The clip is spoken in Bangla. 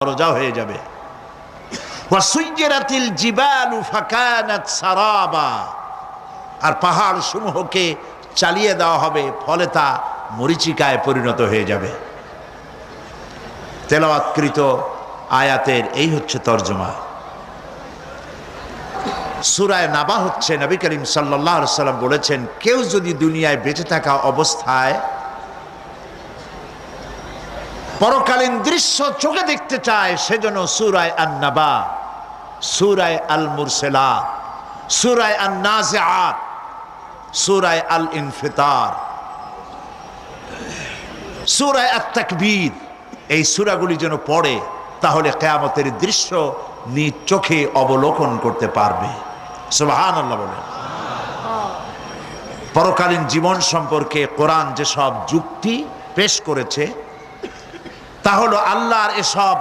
রোজা হয়ে যাবে। ওয়াসুইয়িরাতিল জিবালু ফাকানাত সারাবা, আর পাহাড় সমূহকে চালিয়ে দেওয়া হবে, ফলে তা মরীচিকায় পরিণত হয়ে যাবে। তেলাওয়াতকৃত আয়াতের এই হচ্ছে তরজমা। সূরা নাবা হচ্ছে, নবী করিম সাল্লাল্লাহু আলাইহি সাল্লাম বলেছেন, কেউ যদি দুনিয়ায় বেঁচে থাকা অবস্থায় পরকালীন দৃশ্য চোখে দেখতে চায়, সেজন্য সূরা আন-নাবা, সূরা আল-মুরসালাত, সূরা আন-নাজিআত, সূরা আল-ইনফিতার, সূরা আত-তাকবীর, এই সূরাগুলি যেন পড়ে, তাহলে কিয়ামতের দৃশ্য নিজ চোখে অবলোকন করতে পারবে। সুবহানাল্লাহ বলেন। পরকালীন জীবন সম্পর্কে কোরআন যেসব যুক্তি পেশ করেছে, তা হলো আল্লাহর এসব